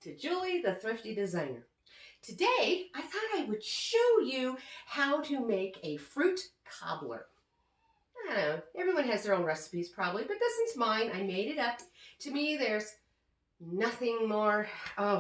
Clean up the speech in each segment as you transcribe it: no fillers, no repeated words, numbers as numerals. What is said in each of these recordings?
to Julie, the Thrifty Designer. Today, I thought I would show you how to make a fruit cobbler. I don't know, everyone has their own recipes probably, but this one's mine. I made it up. To me, there's nothing more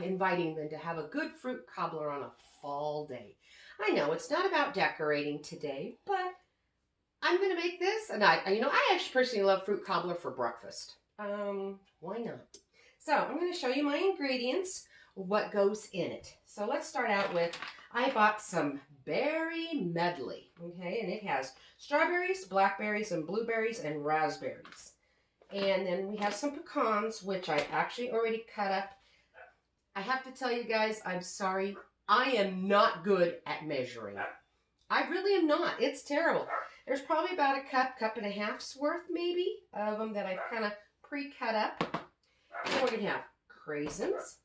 inviting than to have a good fruit cobbler on a fall day. I know it's not about decorating today, but I'm going to make this, and I actually personally love fruit cobbler for breakfast. Why not? So I'm going to show you my ingredients, what goes in it. So let's start out with, I bought some berry medley, okay, and it has strawberries, blackberries, and blueberries, and raspberries. And then we have some pecans, which I actually already cut up. I have to tell you guys, I'm sorry, I am not good at measuring. I really am not. It's terrible. There's probably about a cup and a half's worth maybe of them that I've kind of pre-cut up. Then we're going to have craisins.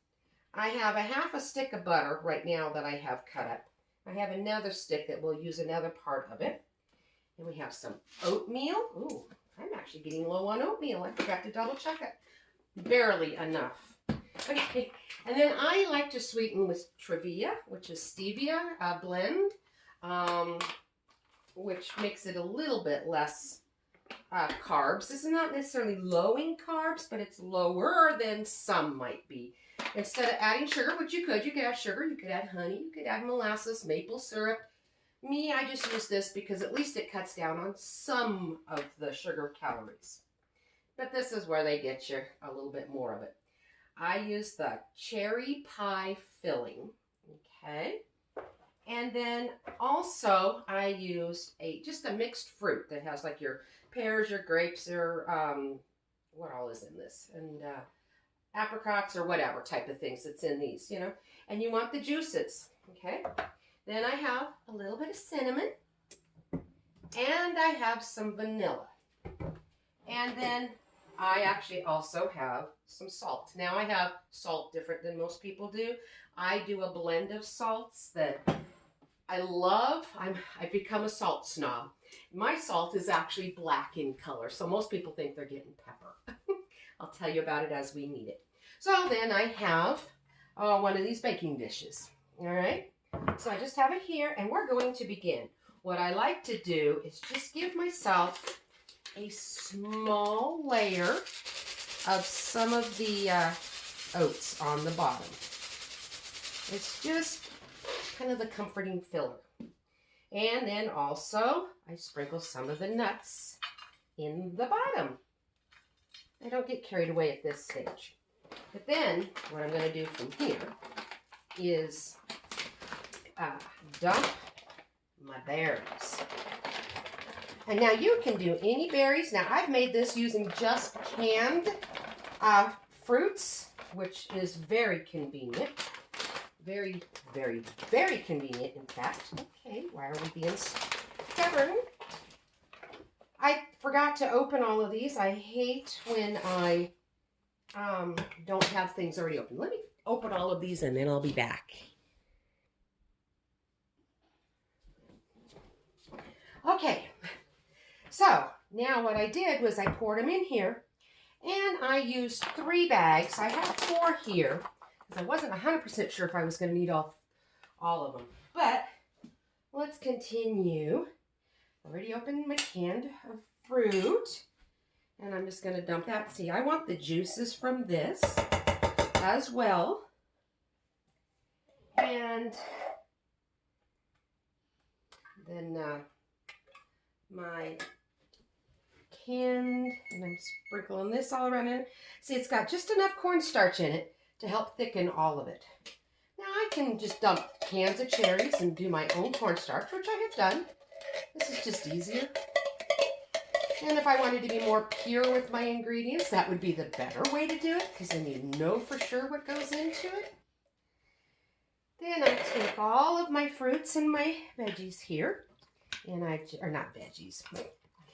I have a half a stick of butter right now that I have cut up. I have another stick that will use another part of it. And we have some oatmeal. Ooh, I'm actually getting low on oatmeal. I forgot to double check it. Barely enough. Okay, and then I like to sweeten with Trevia, which is stevia blend, which makes it a little bit less carbs. This is not necessarily low in carbs, but it's lower than some might be. Instead of adding sugar, which you could add sugar, you could add honey, you could add molasses, maple syrup. Me, I just use this because at least it cuts down on some of the sugar calories. But this is where they get you a little bit more of it. I use the cherry pie filling, okay? And then also I used just a mixed fruit that has like your pears, your grapes, your, what all is in this? And apricots or whatever type of things that's in these, you know. And you want the juices, okay? Then I have a little bit of cinnamon. And I have some vanilla. And then I actually also have some salt. Now I have salt different than most people do. I do a blend of salts that I love. I've become a salt snob. My salt is actually black in color, so most people think they're getting pepper. I'll tell you about it as we need it. So then I have one of these baking dishes, all right? So I just have it here, and we're going to begin. What I like to do is just give myself a small layer of some of the oats on the bottom. It's just kind of the comforting filler. And then also, I sprinkle some of the nuts in the bottom. I don't get carried away at this stage. But then, what I'm going to do from here is dump my berries. And now you can do any berries. Now, I've made this using just canned fruits, which is very convenient. Very, very, very convenient, in fact. Okay, why are we being stubborn? I forgot to open all of these. I hate when I don't have things already open. Let me open all of these and then I'll be back. Okay, so now what I did was I poured them in here and I used 3 bags. I have 4 here because I wasn't 100% sure if I was going to need all of them. But let's continue. Already opened my can of fruit. And I'm just going to dump that. See, I want the juices from this as well. And then my canned, and I'm sprinkling this all around it. See, it's got just enough cornstarch in it to help thicken all of it. Now I can just dump cans of cherries and do my own cornstarch, which I have done. This is just easier. And if I wanted to be more pure with my ingredients, that would be the better way to do it, because then you know for sure what goes into it. Then I take all of my fruits and my veggies here, and or not veggies, I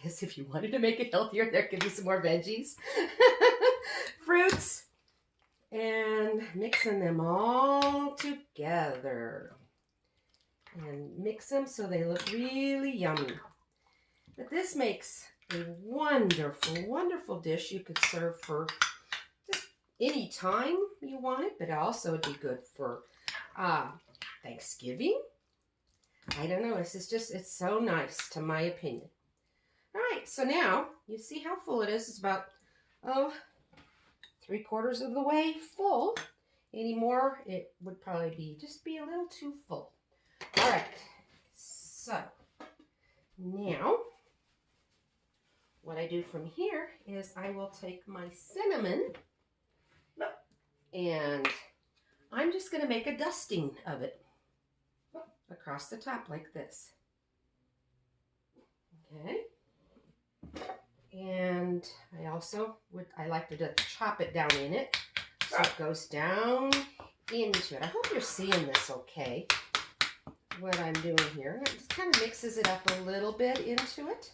guess if you wanted to make it healthier, there could be some more veggies. Fruits, and mixing them all together. And mix them so they look really yummy. But this makes a wonderful, wonderful dish you could serve for just any time you want it, but also it'd be good for Thanksgiving. I don't know. It's so nice, to my opinion. All right, so now you see how full it is. It's about, 3/4 of the way full. Any more, it would probably just be a little too full. All right, so now what I do from here is I will take my cinnamon and I'm just going to make a dusting of it across the top like this. Okay. And I like to just chop it down in it so it goes down into it. I hope you're seeing this okay, what I'm doing here. It just kind of mixes it up a little bit into it.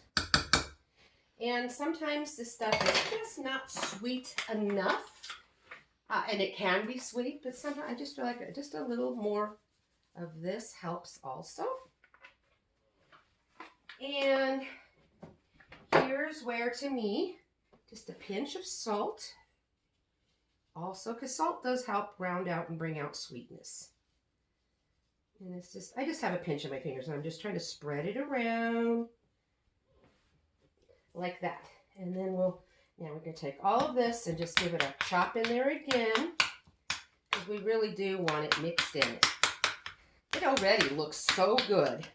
And sometimes this stuff is just not sweet enough. And it can be sweet, but sometimes I just feel like just a little more of this helps also. And here's where, to me, just a pinch of salt. Also, because salt does help round out and bring out sweetness. And it's just, I just have a pinch of my fingers, and I'm just trying to spread it around like that. And then now we're going to take all of this and just give it a chop in there again, because we really do want it mixed in it. It already looks so good.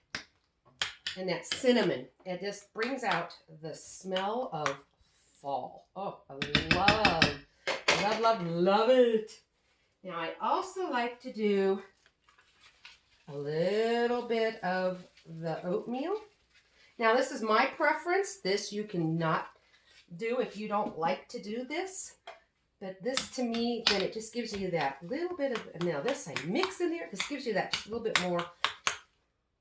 And that cinnamon, it just brings out the smell of fall. Oh, I love it. Now, I also like to do a little bit of the oatmeal. Now, this is my preference. This you cannot do if you don't like to do this. But this, to me, then it just gives you that little bit of, now this I mix in there. This gives you that little bit more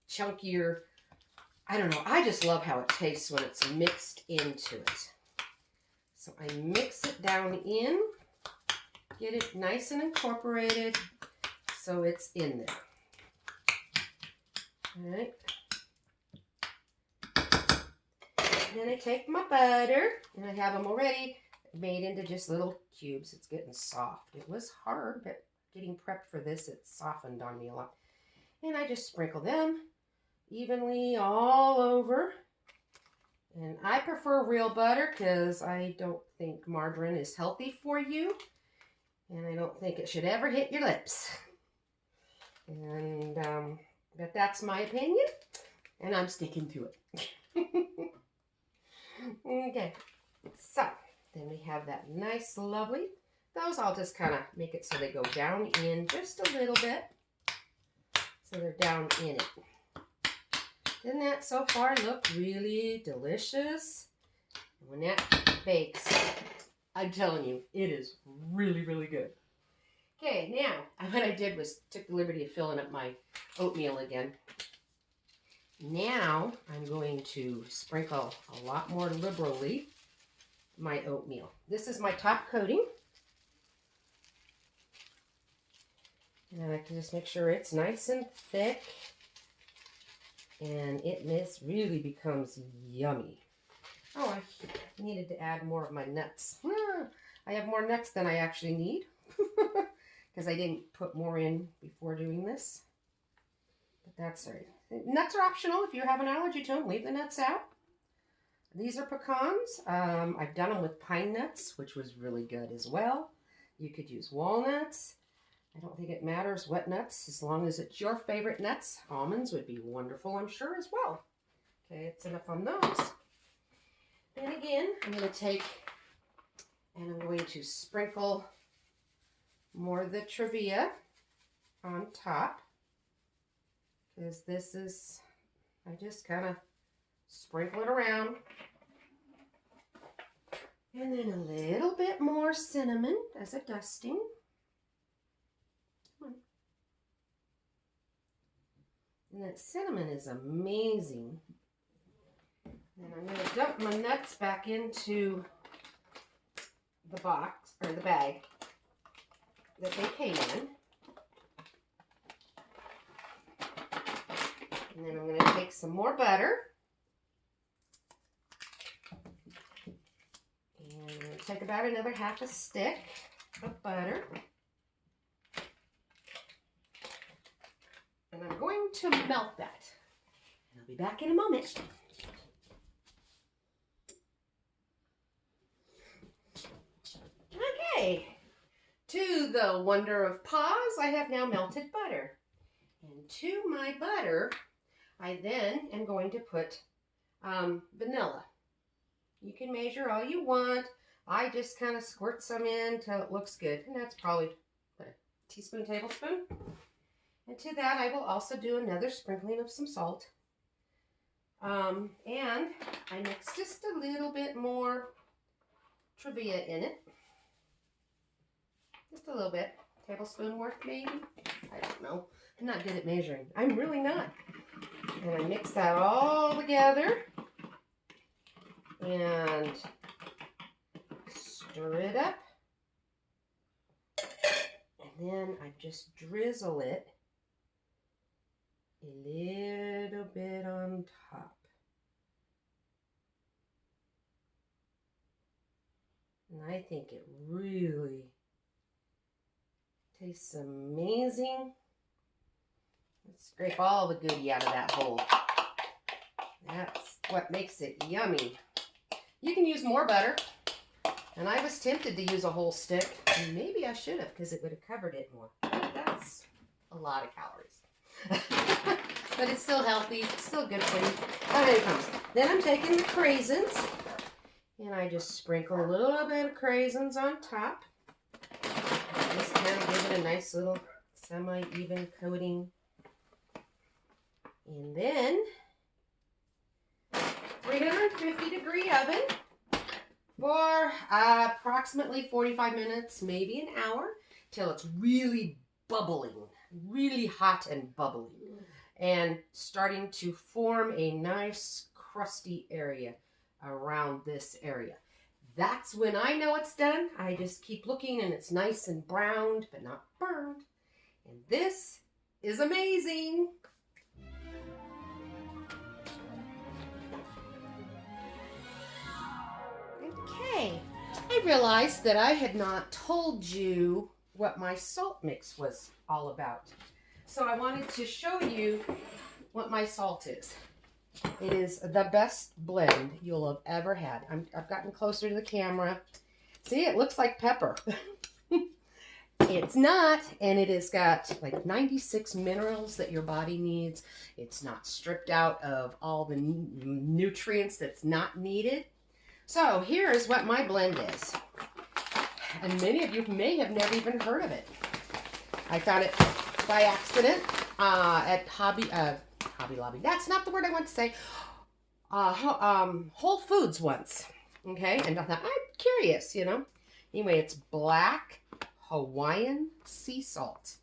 chunkier, I don't know. I just love how it tastes when it's mixed into it. So I mix it down in, get it nice and incorporated so it's in there. All right. Then I take my butter, and I have them already made into just little cubes. It's getting soft. It was hard, but getting prepped for this, it softened on me a lot. And I just sprinkle them evenly all over. And I prefer real butter because I don't think margarine is healthy for you. And I don't think it should ever hit your lips. And, but that's my opinion. And I'm sticking to it. Okay. So, then we have that nice, lovely. Those I'll just kind of make it so they go down in just a little bit. So they're down in it. Didn't that so far look really delicious? And when that bakes, I'm telling you, it is really, really good. Okay, now, what I did was took the liberty of filling up my oatmeal again. Now, I'm going to sprinkle a lot more liberally my oatmeal. This is my top coating. And I like to just make sure it's nice and thick. And it really becomes yummy. Oh, I needed to add more of my nuts. I have more nuts than I actually need. Because I didn't put more in before doing this. But that's all right. Nuts are optional. If you have an allergy to them, leave the nuts out. These are pecans. I've done them with pine nuts, which was really good as well. You could use walnuts. I don't think it matters what nuts, as long as it's your favorite nuts. Almonds would be wonderful, I'm sure, as well. Okay, it's enough on those. Then again, I'm going to take and I'm going to sprinkle more of the Trevia on top. Because this is, I just kind of sprinkle it around. And then a little bit more cinnamon as a dusting. And that cinnamon is amazing. And I'm going to dump my nuts back into the box, or the bag that they came in. And then I'm going to take some more butter. And I'm going to take about another half a stick. of butter. And I'm going to melt that. And I'll be back in a moment. Okay. To the wonder of pause, I have now melted butter. And to my butter, I then am going to put vanilla. You can measure all you want. I just kind of squirt some in till it looks good. And that's probably a teaspoon, tablespoon. And to that, I will also do another sprinkling of some salt. And I mix just a little bit more Trevia in it. Just a little bit. Tablespoon worth, maybe? I don't know. I'm not good at measuring. I'm really not. And I mix that all together. And stir it up. And then I just drizzle it a little bit on top. And I think it really tastes amazing. Let's scrape all the goodie out of that bowl. That's what makes it yummy. You can use more butter. And I was tempted to use a whole stick. And maybe I should have, because it would have covered it more. But that's a lot of calories. But it's still healthy. It's still good for you. Oh, here it comes. Then I'm taking the craisins. And I just sprinkle a little bit of craisins on top. Just kind of give it a nice little semi-even coating. And then 350-degree oven for approximately 45 minutes, maybe an hour, till it's really bubbling, really hot and bubbling, and starting to form a nice crusty area around this area. That's when I know it's done. I just keep looking and it's nice and browned, but not burned. And this is amazing. Okay, I realized that I had not told you what my salt mix was all about. So I wanted to show you what my salt is. It is the best blend you'll have ever had. I've gotten closer to the camera. See, it looks like pepper. It's not, and it has got like 96 minerals that your body needs. It's not stripped out of all the nutrients that's not needed. So here is what my blend is. And many of you may have never even heard of it. I found it by accident at Hobby Lobby. That's not the word I want to say. Whole Foods once. Okay, and I thought, I'm curious, you know. Anyway, it's black Hawaiian sea salt.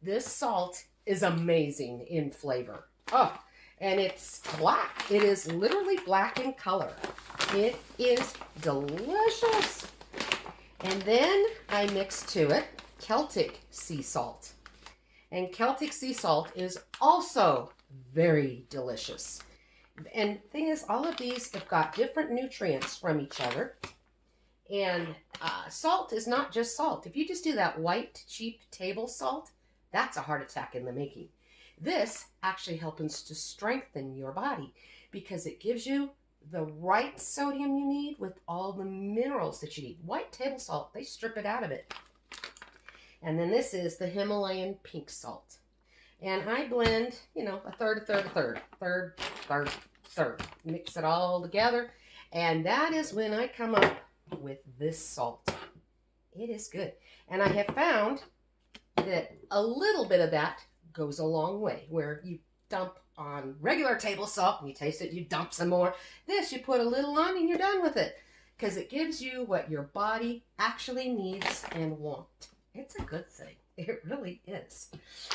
This salt is amazing in flavor. Oh, and it's black. It is literally black in color. It is delicious. And then I mix to it Celtic sea salt. And Celtic sea salt is also very delicious. And the thing is, all of these have got different nutrients from each other. And salt is not just salt. If you just do that white, cheap table salt, that's a heart attack in the making. This actually helps to strengthen your body because it gives you the right sodium you need with all the minerals that you need. White table salt, they strip it out of it. And then this is the Himalayan pink salt. And I blend, you know, a third, mix it all together. And that is when I come up with this salt. It is good. And I have found that a little bit of that goes a long way, where you dump on regular table salt and you taste it, you dump some more. This, you put a little on and you're done with it, because it gives you what your body actually needs and wants. It's a good thing. It really is.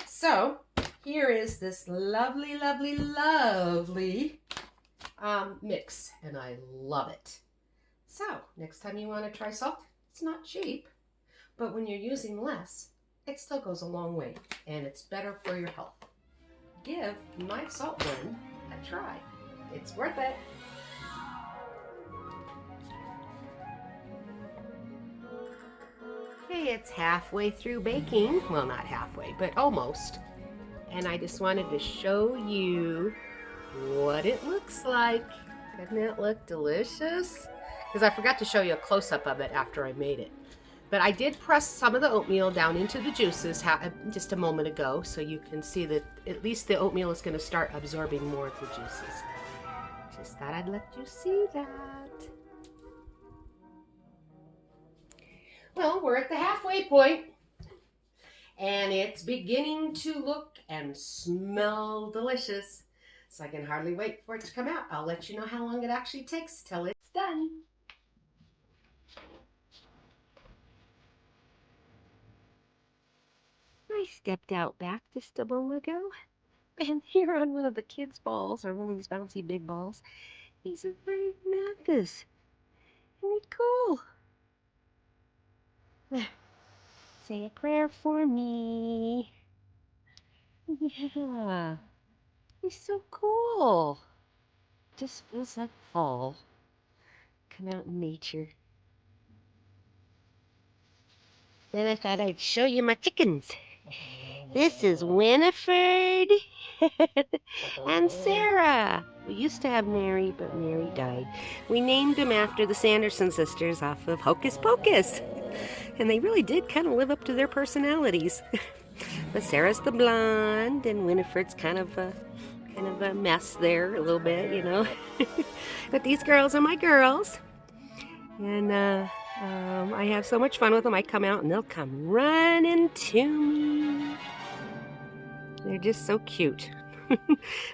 So here is this lovely, lovely, lovely mix, and I love it. So next time you want to try salt, it's not cheap, but when you're using less, it still goes a long way, and it's better for your health. Give my salt blend a try. It's worth it. Okay, it's halfway through baking. Well, not halfway, but almost. And I just wanted to show you what it looks like. Doesn't it look delicious? Because I forgot to show you a close-up of it after I made it. But I did press some of the oatmeal down into the juices just a moment ago, so you can see that at least the oatmeal is going to start absorbing more of the juices. Just thought I'd let you see that. Well, we're at the halfway point, and it's beginning to look and smell delicious. So I can hardly wait for it to come out. I'll let you know how long it actually takes till it's done. I stepped out back just a moment ago, and here on one of the kids' balls, or one of these bouncy big balls, he's a brave mantis. Isn't it cool? Say a prayer for me. Yeah, he's so cool. Just feels like fall. Come out in nature. Then I thought I'd show you my chickens. This is Winifred and Sarah. We used to have Mary, but Mary died. We named them after the Sanderson sisters off of Hocus Pocus. And they really did kind of live up to their personalities. But Sarah's the blonde, and Winifred's kind of a mess there a little bit, you know. But these girls are my girls. And I have so much fun with them. I come out and they'll come running to me. They're just so cute.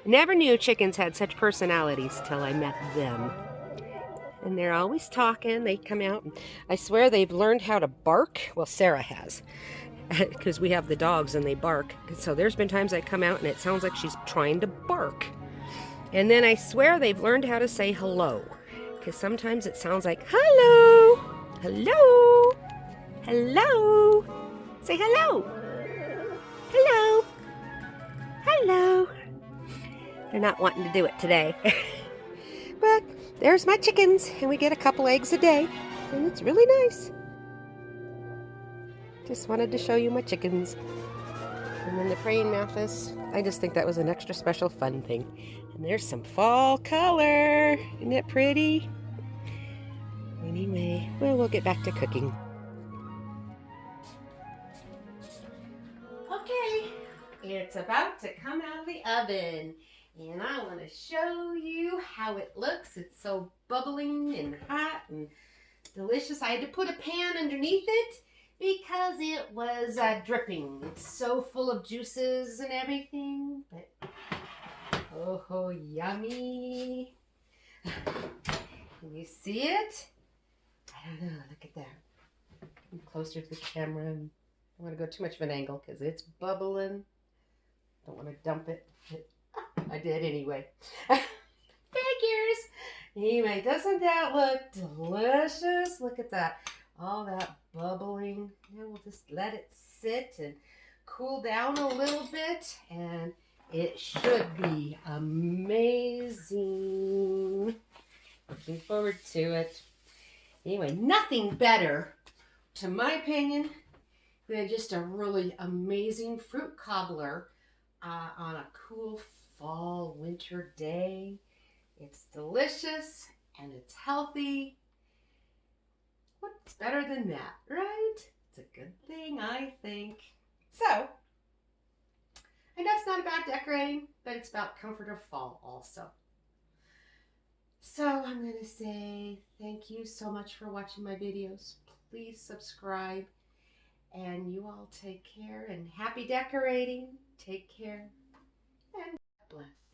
Never knew chickens had such personalities till I met them. And they're always talking. They come out, and I swear they've learned how to bark. Well, Sarah has, because we have the dogs and they bark. So there's been times I come out and it sounds like she's trying to bark. And then I swear they've learned how to say hello, because sometimes it sounds like hello, hello, hello. Say hello, hello, hello. They're not wanting to do it today. But there's my chickens, and we get a couple eggs a day, and it's really nice. Just wanted to show you my chickens. And then the praying mantis, I just think that was an extra special fun thing. And there's some fall color. Isn't it pretty? Anyway, well, we'll get back to cooking. Okay, it's about to come out of the oven. And I want to show you how it looks. It's so bubbling and hot and delicious. I had to put a pan underneath it because it was dripping. It's so full of juices and everything. But oh, yummy. Can you see it? I don't know. Look at that. Come closer to the camera. I don't want to go too much of an angle because it's bubbling. Don't want to dump it. I did anyway. Figures. Anyway, doesn't that look delicious? Look at that. All that bubbling. Now we'll just let it sit and cool down a little bit, and it should be amazing. Looking forward to it. Anyway, nothing better, to my opinion, than just a really amazing fruit cobbler on a cool fall winter day. It's delicious and it's healthy. What's better than that, right? It's a good thing, I think. So, I know it's not about decorating, but it's about comfort of fall also. So I'm going to say thank you so much for watching my videos. Please subscribe, and you all take care, and happy decorating. Take care, and God bless.